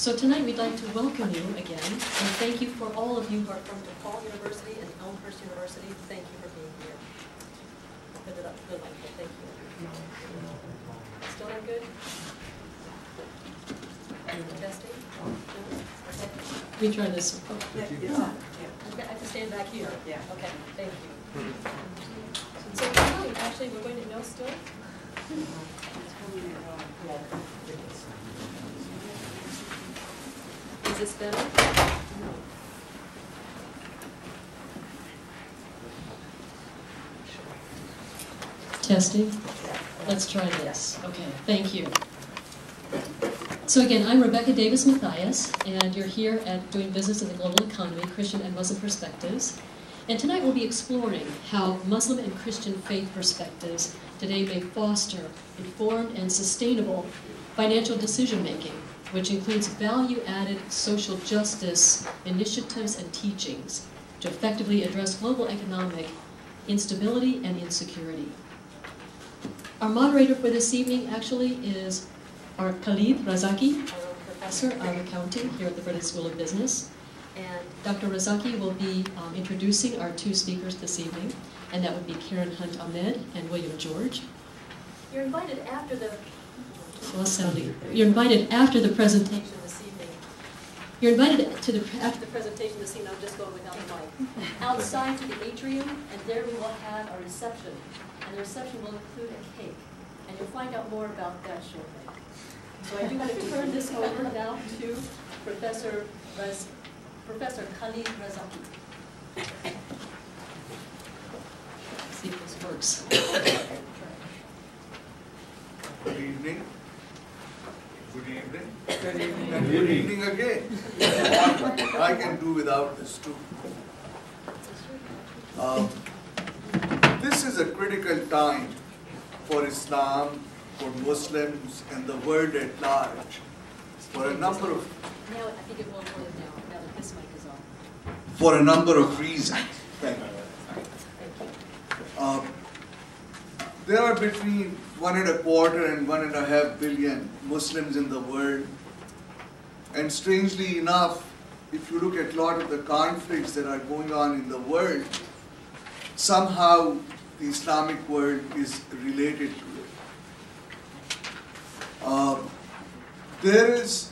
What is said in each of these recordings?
So tonight we'd like to welcome you again, and thank you for all of you who are from DePaul University and Elmhurst University. Thank you for being here. Put it up good like that. Thank you. Still not good? Testing? No? Okay. We try this one. Okay, I have to stand back here. Yeah. Okay, thank you. So tonight, actually, we're going to know still? Is this better? Testing? Let's try this. Okay, thank you. So again, I'm Rebecca Davis Mathias, and you're here at Doing Business in the Global Economy, Christian and Muslim Perspectives. And tonight we'll be exploring how Muslim and Christian faith perspectives today may foster informed and sustainable financial decision-making, which includes value-added social justice initiatives and teachings to effectively address global economic instability and insecurity. Our moderator for this evening actually is our Khalid Razaki, our professor of accounting here at the British School of Business. And Dr. Razaki will be introducing our two speakers this evening, and that would be Karen Hunt Ahmed and William George. You're invited after the You're invited after the presentation this evening. You're invited after the presentation this evening. I'm just going without the mic. Outside to the atrium, and there we will have a reception, and the reception will include a cake, and you'll find out more about that shortly. So I do want to turn this over now to Professor Khalid Razaki. See if this works. Good evening. Good evening. Good evening. And good evening again. I can do without this too. This is a critical time for Islam, for Muslims, and the world at large. For a number of Now I think it will work now that this mic is on. For a number of reasons. Thank you. There are between 1.25 and 1.5 billion Muslims in the world. And strangely enough, if you look at a lot of the conflicts that are going on in the world, somehow the Islamic world is related to it. There is,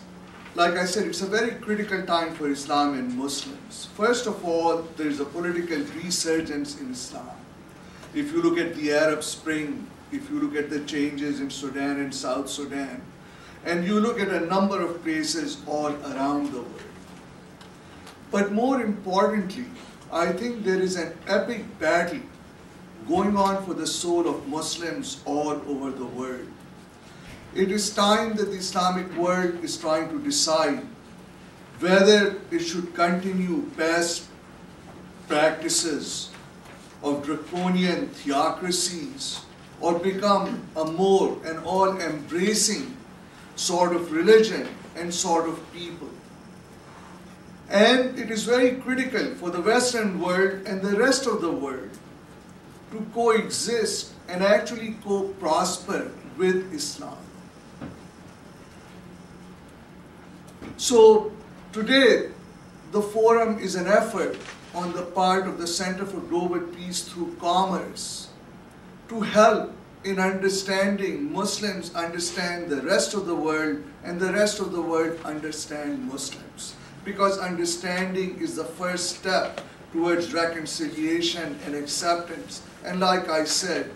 like I said, it's a very critical time for Islam and Muslims. First of all, there is a political resurgence in Islam. If you look at the Arab Spring, if you look at the changes in Sudan and South Sudan, and you look at a number of places all around the world. But more importantly, I think there is an epic battle going on for the soul of Muslims all over the world. It is time that the Islamic world is trying to decide whether it should continue past practices of draconian theocracies or become a more and all-embracing sort of religion and sort of people. And it is very critical for the Western world and the rest of the world to coexist and actually co-prosper with Islam. So today, the forum is an effort on the part of the Center for Global Peace through Commerce to help in understanding Muslims understand the rest of the world and the rest of the world understand Muslims. Because understanding is the first step towards reconciliation and acceptance. And like I said,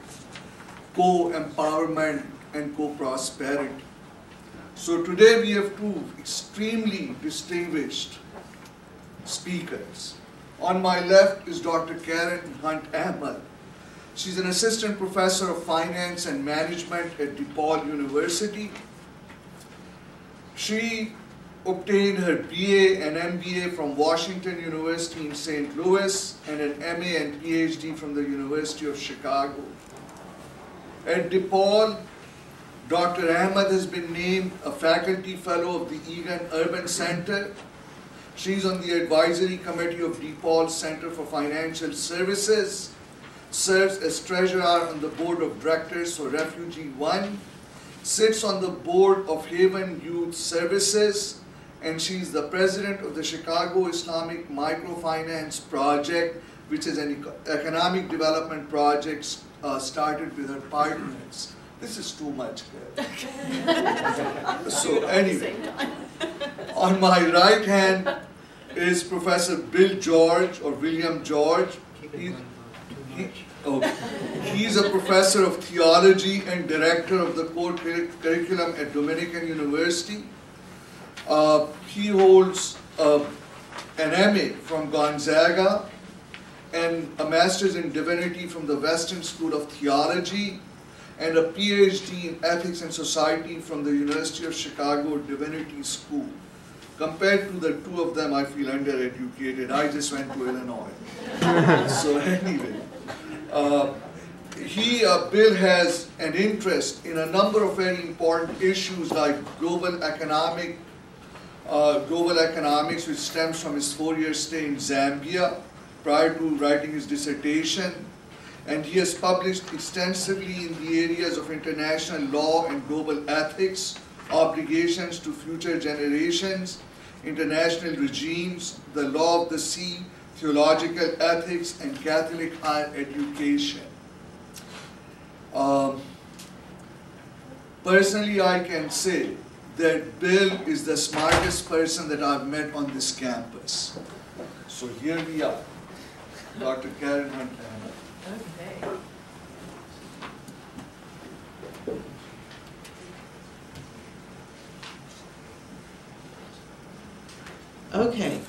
co-empowerment and co-prosperity. So today we have two extremely distinguished speakers. On my left is Dr. Karen Hunt Ahmed. She's an assistant professor of finance and management at DePaul University. She obtained her BA and MBA from Washington University in St. Louis and an MA and PhD from the University of Chicago. At DePaul, Dr. Ahmed has been named a faculty fellow of the Egan Urban Center. She's on the advisory committee of DePaul Center for Financial Services, serves as treasurer on the board of directors for Refugee One, sits on the board of Haven Youth Services, and she's the president of the Chicago Islamic Microfinance Project, which is an economic development project started with her partners. This is too much, girl. So anyway, on my right hand is Professor Bill George, or William George. He's a professor of theology and director of the core curriculum at Dominican University. He holds an MA from Gonzaga and a master's in divinity from the Western School of Theology and a PhD in ethics and society from the University of Chicago Divinity School. Compared to the two of them, I feel undereducated. I just went to Illinois. So anyway, Bill has an interest in a number of very important issues like global economics, which stems from his 4-year stay in Zambia prior to writing his dissertation. And he has published extensively in the areas of international law and global ethics, obligations to future generations, international regimes, the law of the sea, theological ethics, and Catholic higher education. Personally, I can say that Bill is the smartest person that I've met on this campus. So here we are, Dr. Karen Montana. Okay. Okay.